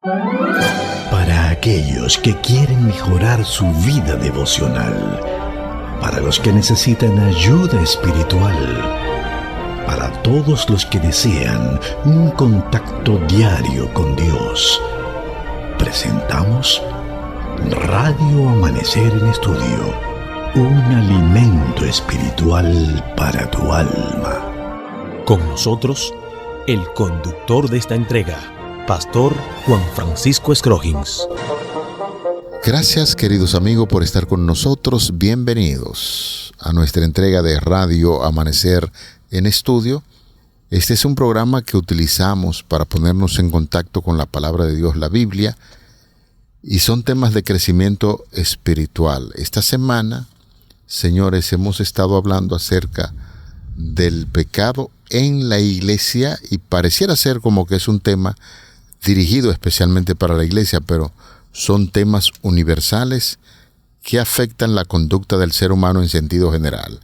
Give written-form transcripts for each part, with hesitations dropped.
Para aquellos que quieren mejorar su vida devocional, para los que necesitan ayuda espiritual, para todos los que desean un contacto diario con Dios, presentamos Radio Amanecer en Estudio, un alimento espiritual para tu alma. Con nosotros, el conductor de esta entrega, Pastor Juan Francisco Scroggins. Gracias, queridos amigos, por estar con nosotros. Bienvenidos a nuestra entrega de Radio Amanecer en Estudio. Este es un programa que utilizamos para ponernos en contacto con la palabra de Dios, la Biblia, y son temas de crecimiento espiritual. Esta semana, señores, hemos estado hablando acerca del pecado en la iglesia y pareciera ser como que es un tema dirigido especialmente para la iglesia, pero son temas universales que afectan la conducta del ser humano en sentido general.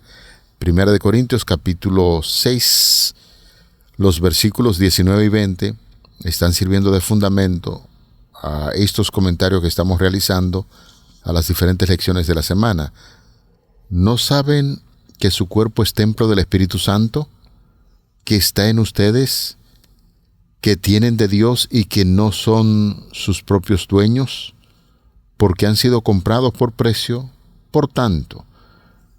Primera de Corintios capítulo 6, los versículos 19 y 20 están sirviendo de fundamento a estos comentarios que estamos realizando a las diferentes lecciones de la semana. ¿No saben que su cuerpo es templo del Espíritu Santo, que está en ustedes, que tienen de Dios y que no son sus propios dueños, porque han sido comprados por precio? Por tanto,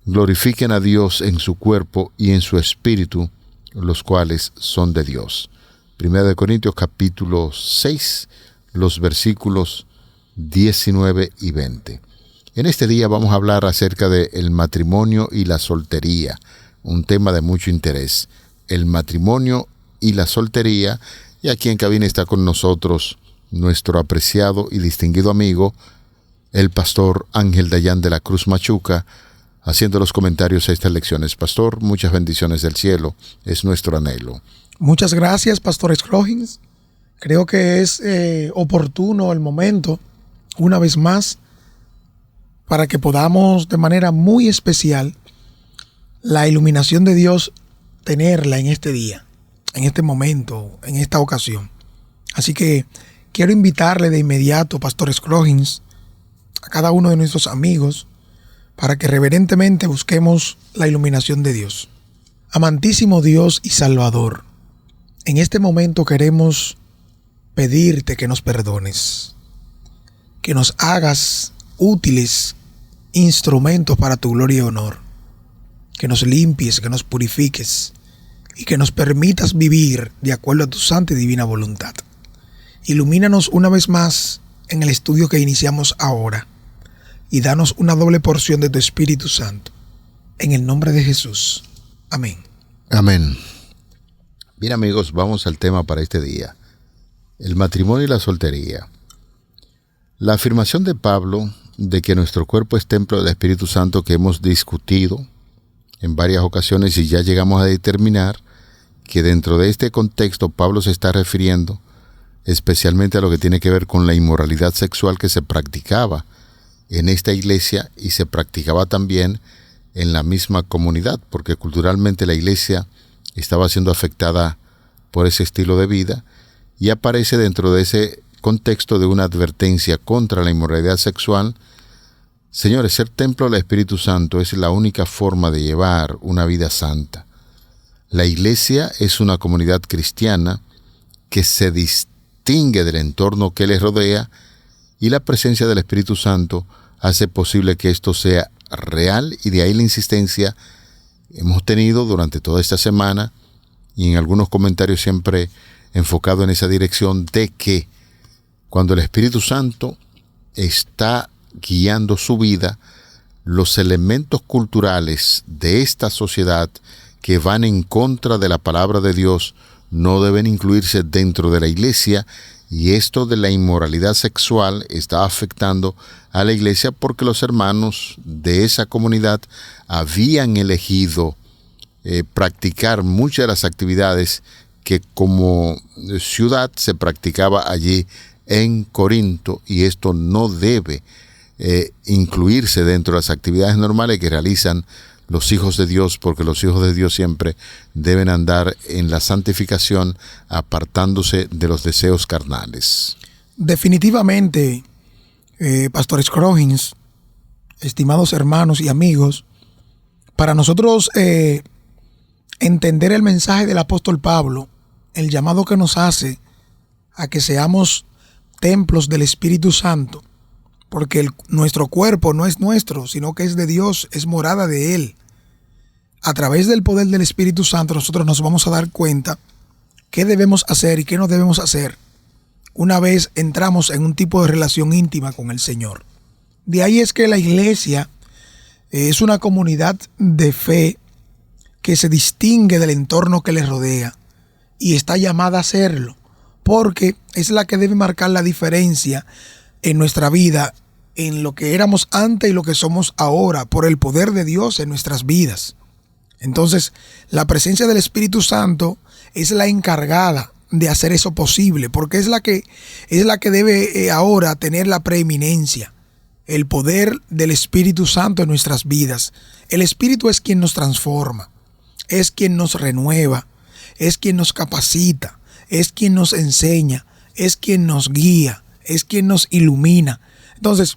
glorifiquen a Dios en su cuerpo y en su espíritu, los cuales son de Dios. Primera de Corintios capítulo 6, los versículos 19 y 20. En este día vamos a hablar acerca del matrimonio y la soltería, un tema de mucho interés. El matrimonio y la soltería, y aquí en cabina está con nosotros nuestro apreciado y distinguido amigo, el pastor Ángel Dayan de la Cruz Machuca, haciendo los comentarios a estas lecciones. Pastor, muchas bendiciones del cielo, es nuestro anhelo. Muchas gracias, Pastor Scroggins. Creo que es oportuno el momento, una vez más, para que podamos de manera muy especial la iluminación de Dios tenerla en este día, en este momento, en esta ocasión. Así que quiero invitarle de inmediato, Pastor Scroggins, a cada uno de nuestros amigos, para que reverentemente busquemos la iluminación de Dios. Amantísimo Dios y Salvador, en este momento queremos pedirte que nos perdones, que nos hagas útiles instrumentos para tu gloria y honor, que nos limpies, que nos purifiques y que nos permitas vivir de acuerdo a tu santa y divina voluntad. Ilumínanos una vez más en el estudio que iniciamos ahora y danos una doble porción de tu Espíritu Santo. En el nombre de Jesús. Amén. Amén. Bien, amigos, vamos al tema para este día. El matrimonio y la soltería. La afirmación de Pablo de que nuestro cuerpo es templo del Espíritu Santo, que hemos discutido en varias ocasiones y ya llegamos a determinar que dentro de este contexto Pablo se está refiriendo especialmente a lo que tiene que ver con la inmoralidad sexual que se practicaba en esta iglesia y se practicaba también en la misma comunidad, porque culturalmente la iglesia estaba siendo afectada por ese estilo de vida. Y aparece dentro de ese contexto de una advertencia contra la inmoralidad sexual. Señores, ser templo del Espíritu Santo es la única forma de llevar una vida santa. La iglesia es una comunidad cristiana que se distingue del entorno que les rodea y la presencia del Espíritu Santo hace posible que esto sea real, y de ahí la insistencia hemos tenido durante toda esta semana y en algunos comentarios siempre enfocado en esa dirección de que cuando el Espíritu Santo está guiando su vida, los elementos culturales de esta sociedad que van en contra de la palabra de Dios no deben incluirse dentro de la iglesia, y esto de la inmoralidad sexual está afectando a la iglesia porque los hermanos de esa comunidad habían elegido practicar muchas de las actividades que como ciudad se practicaba allí en Corinto, y esto no debe incluirse dentro de las actividades normales que realizan los hijos de Dios, porque los hijos de Dios siempre deben andar en la santificación, apartándose de los deseos carnales. Definitivamente, Pastor Scroggins, estimados hermanos y amigos, para nosotros entender el mensaje del apóstol Pablo, el llamado que nos hace a que seamos templos del Espíritu Santo, porque nuestro cuerpo no es nuestro, sino que es de Dios, es morada de Él. A través del poder del Espíritu Santo nosotros nos vamos a dar cuenta qué debemos hacer y qué no debemos hacer una vez entramos en un tipo de relación íntima con el Señor. De ahí es que la iglesia es una comunidad de fe que se distingue del entorno que le rodea y está llamada a serlo, porque es la que debe marcar la diferencia en nuestra vida, en lo que éramos antes y lo que somos ahora, por el poder de Dios en nuestras vidas. Entonces, la presencia del Espíritu Santo es la encargada de hacer eso posible, porque es la que debe ahora tener la preeminencia, el poder del Espíritu Santo en nuestras vidas. El Espíritu es quien nos transforma, es quien nos renueva, es quien nos capacita, es quien nos enseña, es quien nos guía, es quien nos ilumina. Entonces,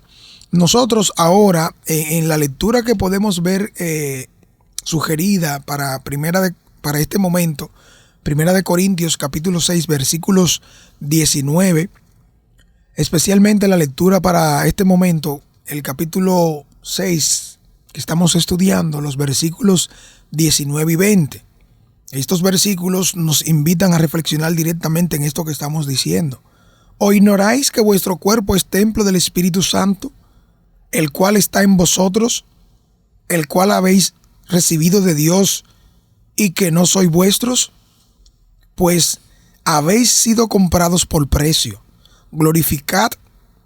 nosotros ahora, en la lectura que podemos ver sugerida para este momento, Primera de Corintios capítulo 6 versículos 19, especialmente la lectura para este momento, el capítulo 6 que estamos estudiando, los versículos 19 y 20. Estos versículos nos invitan a reflexionar directamente en esto que estamos diciendo. ¿O ignoráis que vuestro cuerpo es templo del Espíritu Santo, el cual está en vosotros, el cual habéis recibido de Dios y que no sois vuestros? Pues habéis sido comprados por precio. Glorificad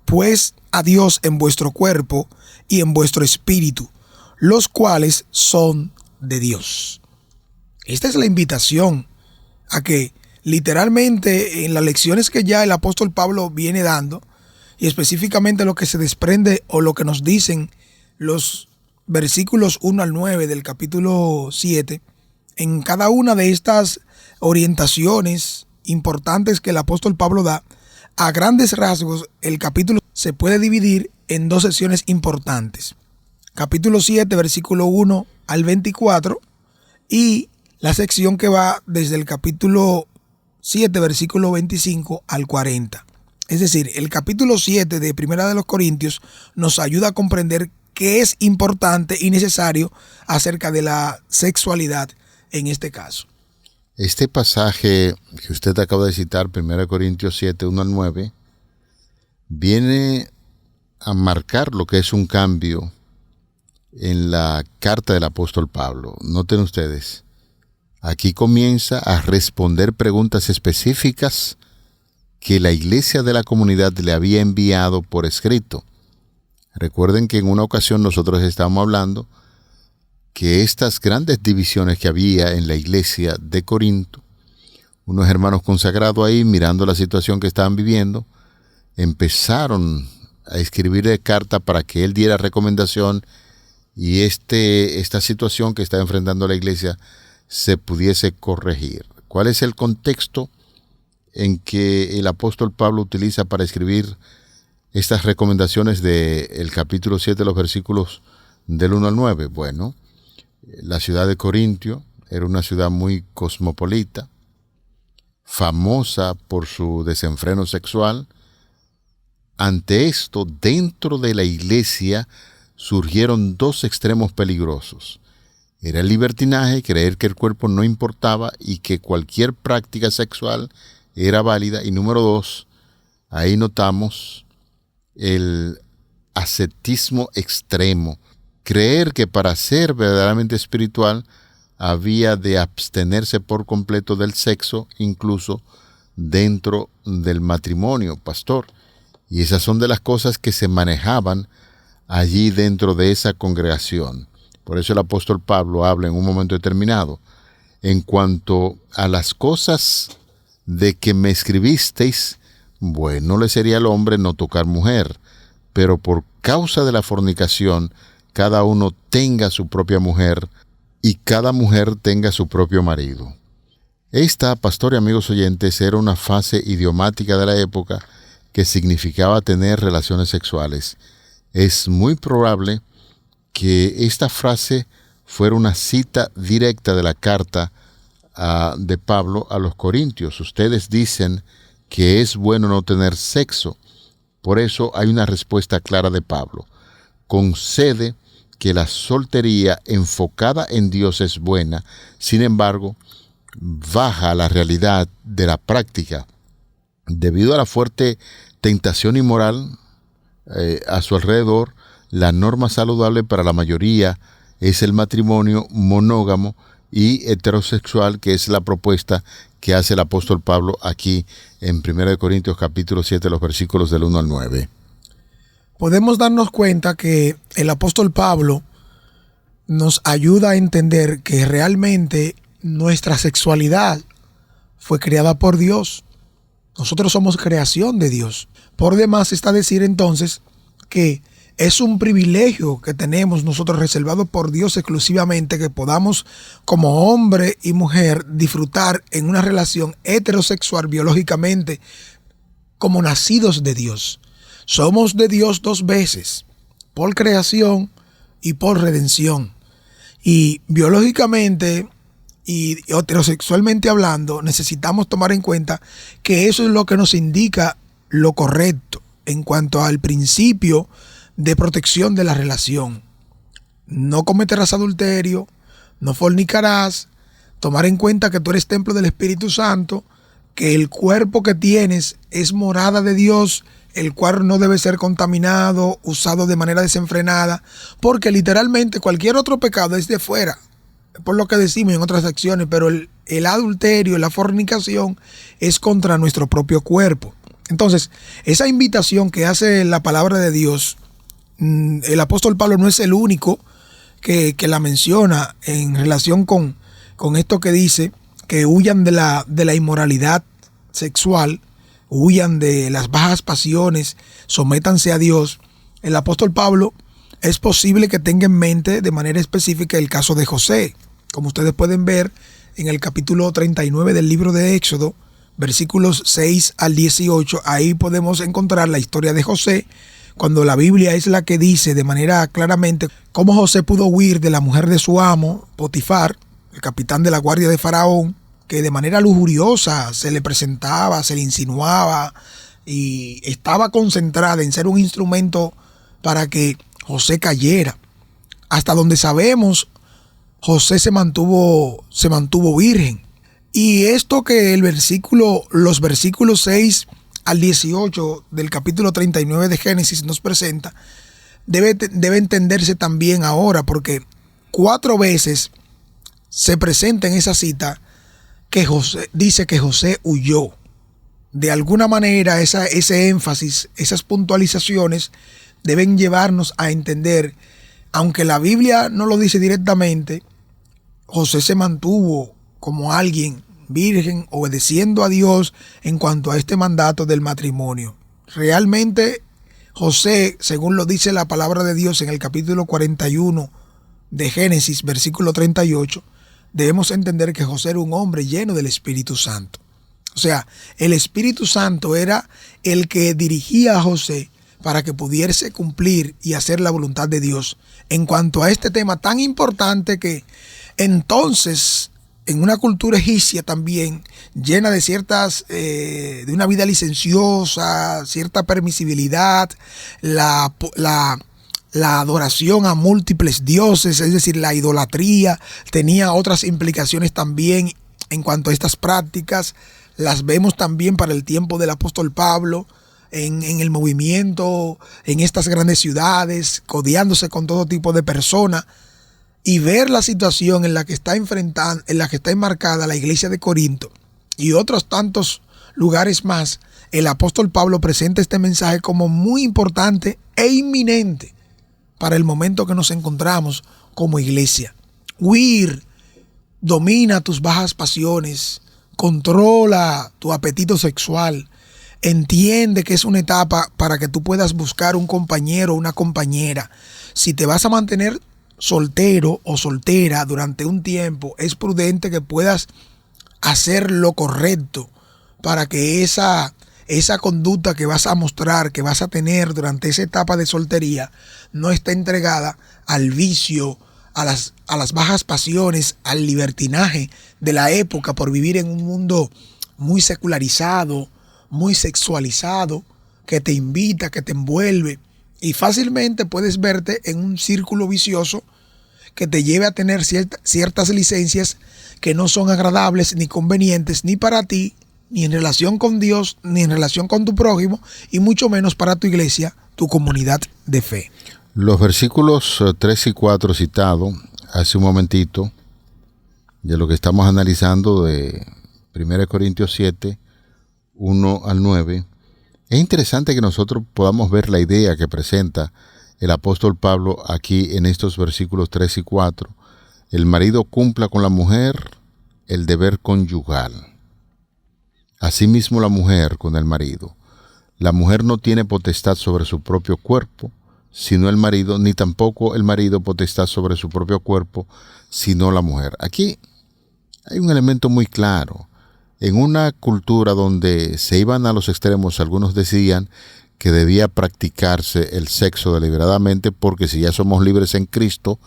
pues a Dios en vuestro cuerpo y en vuestro espíritu, los cuales son de Dios. Esta es la invitación a que literalmente en las lecciones que ya el apóstol Pablo viene dando, y específicamente lo que se desprende o lo que nos dicen los versículos 1 al 9 del capítulo 7, en cada una de estas orientaciones importantes que el apóstol Pablo da, a grandes rasgos el capítulo se puede dividir en dos secciones importantes. Capítulo 7, versículo 1 al 24, y la sección que va desde el capítulo 7, versículo 25 al 40. Es decir, el capítulo 7 de Primera de los Corintios nos ayuda a comprender qué es importante y necesario acerca de la sexualidad en este caso. Este pasaje que usted acaba de citar, 1 Corintios 7, 1 al 9, viene a marcar lo que es un cambio en la carta del apóstol Pablo. Noten ustedes, aquí comienza a responder preguntas específicas que la iglesia de la comunidad le había enviado por escrito. Recuerden que en una ocasión nosotros estábamos hablando que estas grandes divisiones que había en la iglesia de Corinto, unos hermanos consagrados ahí mirando la situación que estaban viviendo, empezaron a escribirle carta para que él diera recomendación y esta situación que está enfrentando la iglesia se pudiese corregir. ¿Cuál es el contexto en que el apóstol Pablo utiliza para escribir estas recomendaciones del capítulo 7, los versículos del 1 al 9? Bueno, la ciudad de Corintio era una ciudad muy cosmopolita, famosa por su desenfreno sexual. Ante esto, dentro de la iglesia surgieron dos extremos peligrosos. Era el libertinaje, creer que el cuerpo no importaba y que cualquier práctica sexual era válida. Y número dos, ahí notamos el ascetismo extremo. Creer que para ser verdaderamente espiritual había de abstenerse por completo del sexo, incluso dentro del matrimonio, pastor. Y esas son de las cosas que se manejaban allí dentro de esa congregación. Por eso el apóstol Pablo habla en un momento determinado: en cuanto a las cosas de que me escribisteis, bueno le sería al hombre no tocar mujer, pero por causa de la fornicación, cada uno tenga su propia mujer y cada mujer tenga su propio marido. Esta, pastor y amigos oyentes, era una fase idiomática de la época que significaba tener relaciones sexuales. Es muy probable que esta frase fuera una cita directa de la carta de Pablo a los Corintios. Ustedes dicen que es bueno no tener sexo. Por eso hay una respuesta clara de Pablo. Concede que la soltería enfocada en Dios es buena, sin embargo, baja la realidad de la práctica. Debido a la fuerte tentación inmoral a su alrededor, la norma saludable para la mayoría es el matrimonio monógamo y heterosexual, que es la propuesta que hace el apóstol Pablo aquí en 1 Corintios capítulo 7, los versículos del 1 al 9. Podemos darnos cuenta que el apóstol Pablo nos ayuda a entender que realmente nuestra sexualidad fue creada por Dios. Nosotros somos creación de Dios. Por demás está decir entonces que es un privilegio que tenemos nosotros reservado por Dios exclusivamente, que podamos como hombre y mujer disfrutar en una relación heterosexual biológicamente como nacidos de Dios. Somos de Dios dos veces, por creación y por redención. Y biológicamente y heterosexualmente hablando, necesitamos tomar en cuenta que eso es lo que nos indica lo correcto en cuanto al principio de protección de la relación. No cometerás adulterio, no fornicarás, tomar en cuenta que tú eres templo del Espíritu Santo, que el cuerpo que tienes es morada de Dios, el cual no debe ser contaminado, usado de manera desenfrenada, porque literalmente cualquier otro pecado es de fuera, por lo que decimos en otras acciones, pero el adulterio, la fornicación es contra nuestro propio cuerpo. Entonces, esa invitación que hace la palabra de Dios, el apóstol Pablo no es el único que la menciona en relación con esto que dice, que huyan de la inmoralidad sexual, huyan de las bajas pasiones, sométanse a Dios. El apóstol Pablo es posible que tenga en mente de manera específica el caso de José. Como ustedes pueden ver en el capítulo 39 del libro de Éxodo, versículos 6 al 18, ahí podemos encontrar la historia de José, cuando la Biblia es la que dice de manera claramente cómo José pudo huir de la mujer de su amo, Potifar, el capitán de la guardia de Faraón, que de manera lujuriosa se le presentaba, se le insinuaba y estaba concentrada en ser un instrumento para que José cayera. Hasta donde sabemos, José se mantuvo virgen. Y esto que los versículos 6 al 18 del capítulo 39 de Génesis nos presenta, debe entenderse también ahora, porque 4 veces se presenta en esa cita que José dice que José huyó. De alguna manera ese énfasis, esas puntualizaciones deben llevarnos a entender, aunque la Biblia no lo dice directamente, José se mantuvo como alguien virgen, obedeciendo a Dios en cuanto a este mandato del matrimonio. Realmente José, según lo dice la palabra de Dios en el capítulo 41 de Génesis, versículo 38, debemos entender que José era un hombre lleno del Espíritu Santo. O sea, el Espíritu Santo era el que dirigía a José para que pudiese cumplir y hacer la voluntad de Dios en cuanto a este tema tan importante, que entonces en una cultura egipcia también llena de de una vida licenciosa, cierta permisibilidad, la adoración a múltiples dioses, es decir, la idolatría, tenía otras implicaciones también en cuanto a estas prácticas. Las vemos también para el tiempo del apóstol Pablo, en el movimiento, en estas grandes ciudades, codeándose con todo tipo de personas, y ver la situación en la que está enmarcada la iglesia de Corinto y otros tantos lugares más. El apóstol Pablo presenta este mensaje como muy importante e inminente para el momento que nos encontramos como iglesia. Huir, domina tus bajas pasiones, controla tu apetito sexual, entiende que es una etapa para que tú puedas buscar un compañero o una compañera. Si te vas a mantener soltero o soltera durante un tiempo, es prudente que puedas hacer lo correcto para que esa esa conducta que vas a mostrar, que vas a tener durante esa etapa de soltería, no está entregada al vicio, a las bajas pasiones, al libertinaje de la época por vivir en un mundo muy secularizado, muy sexualizado, que te invita, que te envuelve, y fácilmente puedes verte en un círculo vicioso que te lleve a tener ciertas licencias que no son agradables ni convenientes ni para ti, ni en relación con Dios, ni en relación con tu prójimo, y mucho menos para tu iglesia, tu comunidad de fe. Los versículos 3 y 4 citados hace un momentito, de lo que estamos analizando de 1 Corintios 7, 1 al 9, es interesante que nosotros podamos ver la idea que presenta el apóstol Pablo aquí en estos versículos 3 y 4. El marido cumpla con la mujer el deber conyugal. Asimismo la mujer con el marido. La mujer no tiene potestad sobre su propio cuerpo, sino el marido, ni tampoco el marido potestad sobre su propio cuerpo, sino la mujer. Aquí hay un elemento muy claro. En una cultura donde se iban a los extremos, algunos decían que debía practicarse el sexo deliberadamente, porque si ya somos libres en Cristo,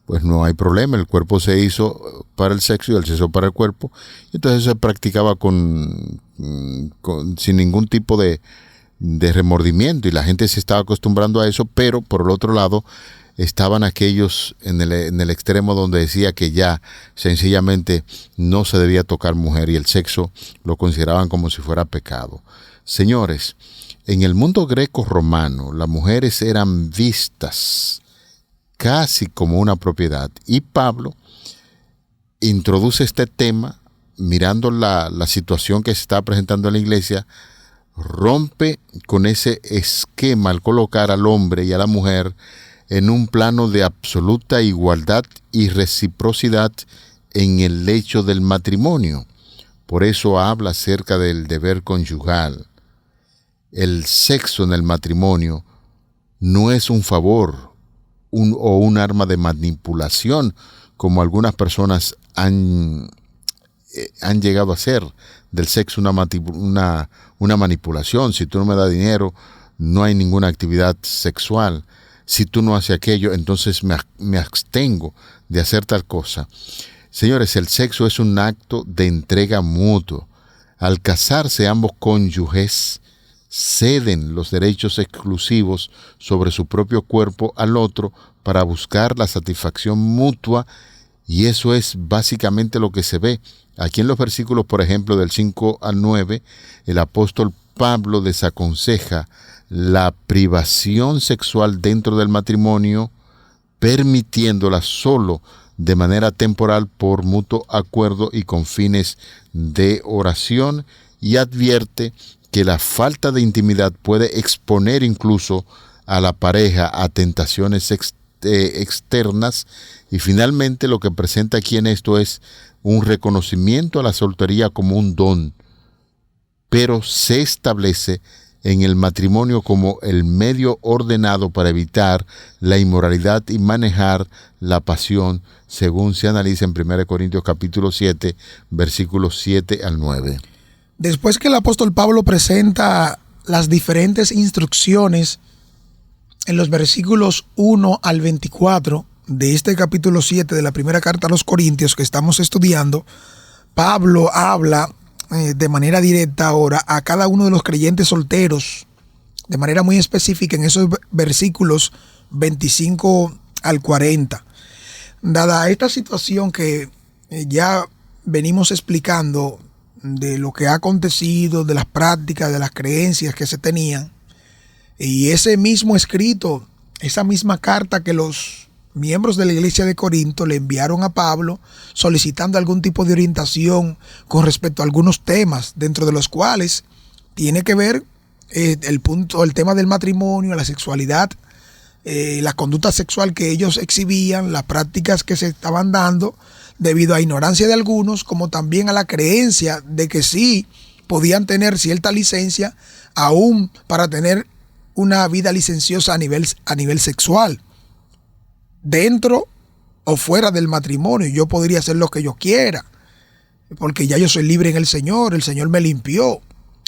pues no hay problema. El cuerpo se hizo para el sexo y el sexo para el cuerpo. Entonces se practicaba sin ningún tipo de remordimiento, y la gente se estaba acostumbrando a eso. Pero por el otro lado estaban aquellos en el extremo donde decía que ya sencillamente no se debía tocar mujer, y el sexo lo consideraban como si fuera pecado. Señores, en el mundo greco-romano las mujeres eran vistas casi como una propiedad, y Pablo introduce este tema mirando la situación que se está presentando en la iglesia. Rompe con ese esquema al colocar al hombre y a la mujer en un plano de absoluta igualdad y reciprocidad en el lecho del matrimonio. Por eso habla acerca del deber conyugal. El sexo en el matrimonio no es un favor o un arma de manipulación, como algunas personas han llegado a hacer del sexo una manipulación. Si tú no me das dinero, no hay ninguna actividad sexual. Si tú no haces aquello, entonces me abstengo de hacer tal cosa. Señores, el sexo es un acto de entrega mutuo. Al casarse, ambos cónyuges ceden los derechos exclusivos sobre su propio cuerpo al otro para buscar la satisfacción mutua, y eso es básicamente lo que se ve. Aquí en los versículos, por ejemplo, del 5 al 9, el apóstol Pablo desaconseja la privación sexual dentro del matrimonio, permitiéndola solo de manera temporal por mutuo acuerdo y con fines de oración, y advierte que la falta de intimidad puede exponer incluso a la pareja a tentaciones externas. Y finalmente lo que presenta aquí en esto es un reconocimiento a la soltería como un don, pero se establece en el matrimonio como el medio ordenado para evitar la inmoralidad y manejar la pasión, según se analiza en 1 Corintios capítulo 7, versículos 7 al 9. Después que el apóstol Pablo presenta las diferentes instrucciones en los versículos 1 al 24 de este capítulo 7 de la primera carta a los Corintios que estamos estudiando, Pablo habla de manera directa ahora a cada uno de los creyentes solteros, de manera muy específica en esos versículos 25 al 40. Dada esta situación que ya venimos explicando de lo que ha acontecido, de las prácticas, de las creencias que se tenían, y ese mismo escrito, esa misma carta que los miembros de la iglesia de Corinto le enviaron a Pablo solicitando algún tipo de orientación con respecto a algunos temas, dentro de los cuales tiene que ver el tema del matrimonio, la sexualidad, la conducta sexual que ellos exhibían, las prácticas que se estaban dando debido a ignorancia de algunos, como también a la creencia de que sí podían tener cierta licencia aún para tener una vida licenciosa a nivel sexual, dentro o fuera del matrimonio. Yo podría hacer lo que yo quiera, porque ya yo soy libre en el Señor me limpió.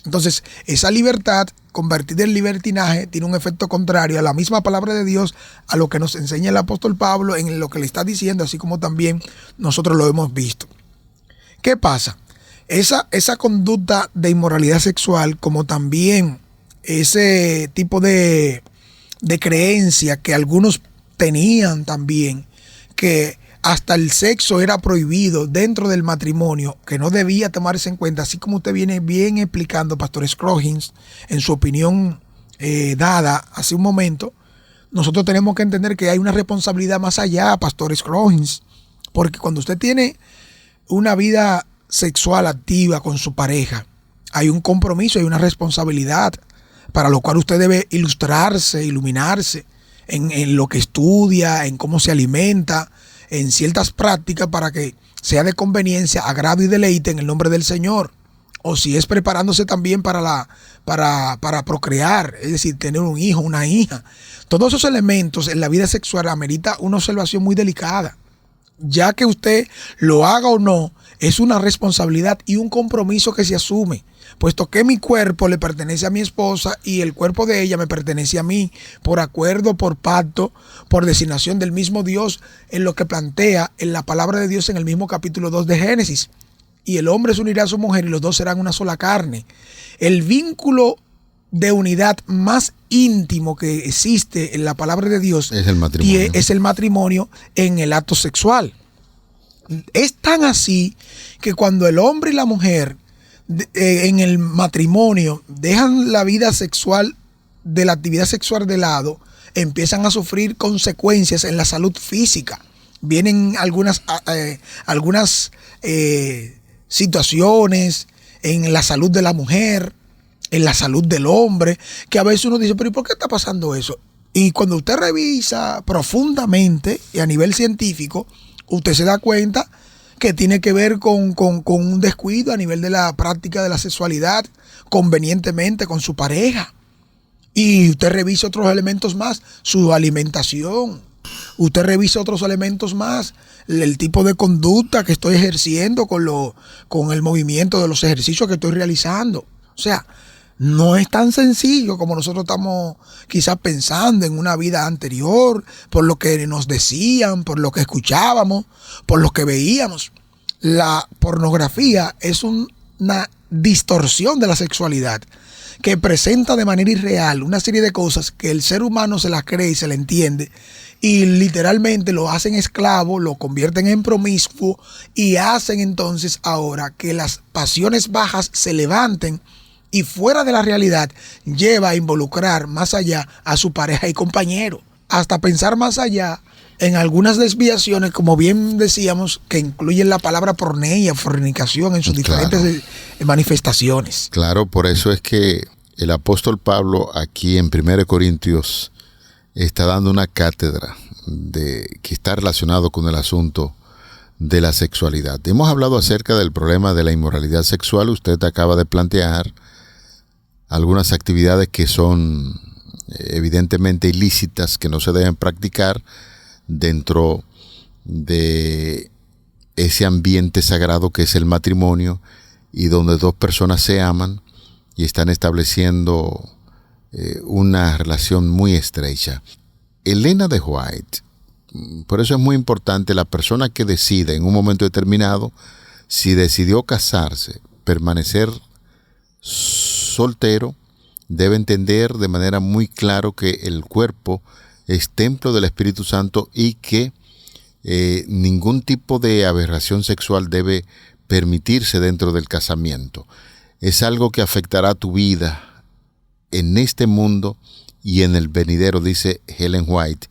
Entonces, esa libertad convertida en libertinaje tiene un efecto contrario a la misma palabra de Dios, a lo que nos enseña el apóstol Pablo en lo que le está diciendo, así como también nosotros lo hemos visto. ¿Qué pasa? Esa conducta de inmoralidad sexual, como también ese tipo de creencia que algunos tenían también, que hasta el sexo era prohibido dentro del matrimonio, que no debía tomarse en cuenta, así como usted viene bien explicando, Pastor Scroggins, en su opinión dada hace un momento. Nosotros tenemos que entender que hay una responsabilidad más allá, Pastor Scroggins, porque cuando usted tiene una vida sexual activa con su pareja, hay un compromiso, hay una responsabilidad, para lo cual usted debe ilustrarse, iluminarse en lo que estudia, en cómo se alimenta, en ciertas prácticas para que sea de conveniencia, agrado y deleite en el nombre del Señor. O si es preparándose también para procrear, es decir, tener un hijo, una hija. Todos esos elementos en la vida sexual amerita una observación muy delicada. Ya que usted lo haga o no, es una responsabilidad y un compromiso que se asume, puesto que mi cuerpo le pertenece a mi esposa y el cuerpo de ella me pertenece a mí, por acuerdo, por pacto, por designación del mismo Dios, en lo que plantea en la palabra de Dios en el mismo capítulo 2 de Génesis. Y el hombre se unirá a su mujer y los dos serán una sola carne. El vínculo de unidad más íntimo que existe en la palabra de Dios es el matrimonio. Y es el matrimonio en el acto sexual. Es tan así que cuando el hombre y la mujer en el matrimonio dejan la vida sexual de la actividad sexual de lado, empiezan a sufrir consecuencias en la salud física. Vienen algunas situaciones en la salud de la mujer, en la salud del hombre, que a veces uno dice, pero ¿y por qué está pasando eso? Y cuando usted revisa profundamente y a nivel científico, usted se da cuenta que tiene que ver con un descuido a nivel de la práctica de la sexualidad, convenientemente con su pareja. Y usted revisa otros elementos más, su alimentación. Usted revisa otros elementos más, el tipo de conducta que estoy ejerciendo con el movimiento de los ejercicios que estoy realizando. O sea, no es tan sencillo como nosotros estamos quizás pensando en una vida anterior, por lo que nos decían, por lo que escuchábamos, por lo que veíamos. La pornografía es una distorsión de la sexualidad que presenta de manera irreal una serie de cosas que el ser humano se las cree y se la entiende, y literalmente lo hacen esclavo, lo convierten en promiscuo y hacen entonces ahora que las pasiones bajas se levanten y fuera de la realidad lleva a involucrar más allá a su pareja y compañero, hasta pensar más allá en algunas desviaciones, como bien decíamos, que incluyen la palabra porneia, fornicación en sus diferentes manifestaciones. Claro, por eso es que el apóstol Pablo aquí en 1 Corintios está dando una cátedra que está relacionado con el asunto de la sexualidad. Hemos hablado acerca del problema de la inmoralidad sexual. Usted acaba de plantear algunas actividades que son evidentemente ilícitas, que no se deben practicar dentro de ese ambiente sagrado que es el matrimonio, y donde dos personas se aman y están estableciendo una relación muy estrecha. Elena de White, por eso es muy importante, la persona que decide en un momento determinado si decidió casarse, permanecer soltero, debe entender de manera muy clara que el cuerpo es templo del Espíritu Santo y que ningún tipo de aberración sexual debe permitirse dentro del casamiento. Es algo que afectará tu vida en este mundo y en el venidero, dice Ellen White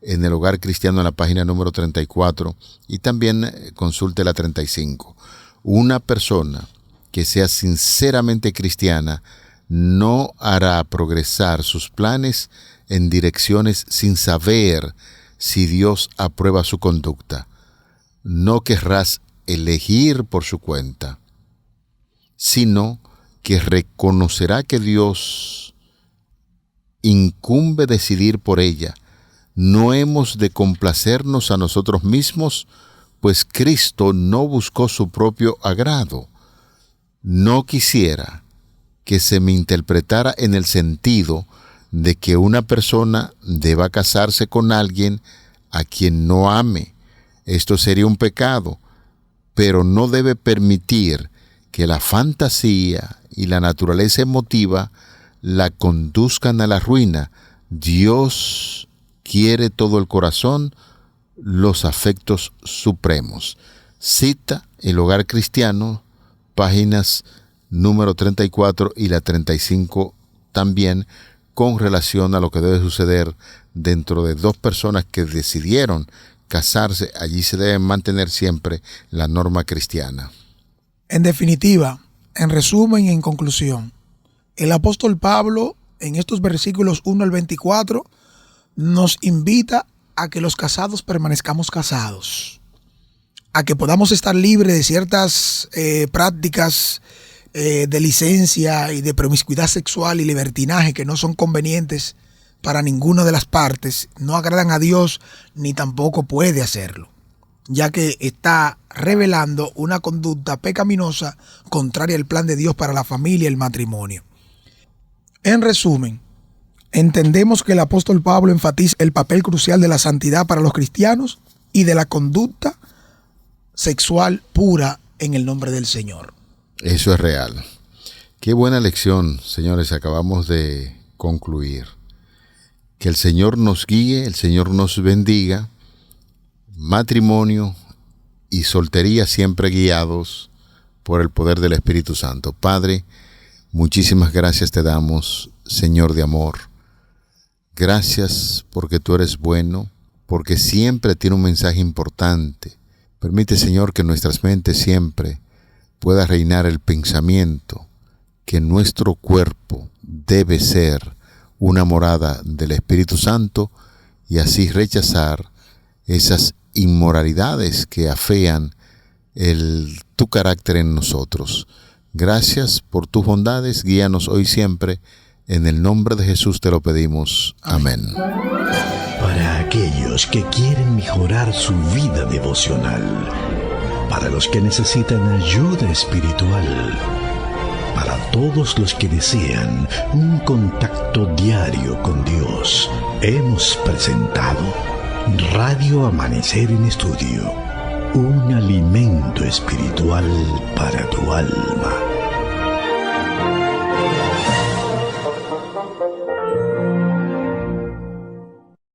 en El Hogar Cristiano, en la página número 34, y también consulte la 35. Una persona que sea sinceramente cristiana no hará progresar sus planes en direcciones sin saber si Dios aprueba su conducta. No querrás elegir por su cuenta, sino que reconocerá que Dios incumbe decidir por ella. No hemos de complacernos a nosotros mismos, pues Cristo no buscó su propio agrado. No quisiera que se me interpretara en el sentido de que una persona deba casarse con alguien a quien no ame. Esto sería un pecado, pero no debe permitir que la fantasía y la naturaleza emotiva la conduzcan a la ruina. Dios quiere todo el corazón, los afectos supremos. Cita El Hogar Cristiano, páginas número 34 y la 35 también, con relación a lo que debe suceder dentro de dos personas que decidieron casarse. Allí se debe mantener siempre la norma cristiana. En definitiva, en resumen y en conclusión, el apóstol Pablo en estos versículos 1 al 24 nos invita a que los casados permanezcamos casados, a que podamos estar libres de ciertas prácticas de licencia y de promiscuidad sexual y libertinaje que no son convenientes para ninguna de las partes, no agradan a Dios ni tampoco puede hacerlo, ya que está revelando una conducta pecaminosa contraria al plan de Dios para la familia y el matrimonio. En resumen, entendemos que el apóstol Pablo enfatiza el papel crucial de la santidad para los cristianos y de la conducta sexual pura en el nombre del Señor. Eso es real. Qué buena lección, señores, acabamos de concluir. Que el Señor nos guíe, el Señor nos bendiga. Matrimonio y soltería siempre guiados por el poder del Espíritu Santo. Padre, muchísimas gracias te damos, Señor de amor. Gracias porque tú eres bueno, porque siempre tiene un mensaje importante. Permite, Señor, que en nuestras mentes siempre pueda reinar el pensamiento que nuestro cuerpo debe ser una morada del Espíritu Santo y así rechazar esas inmoralidades que afean tu carácter en nosotros. Gracias por tus bondades, guíanos hoy siempre. En el nombre de Jesús te lo pedimos. Amén. Para aquellos que quieren mejorar su vida devocional, para los que necesitan ayuda espiritual, para todos los que desean un contacto diario con Dios, hemos presentado Radio Amanecer en Estudio, un alimento espiritual para tu alma.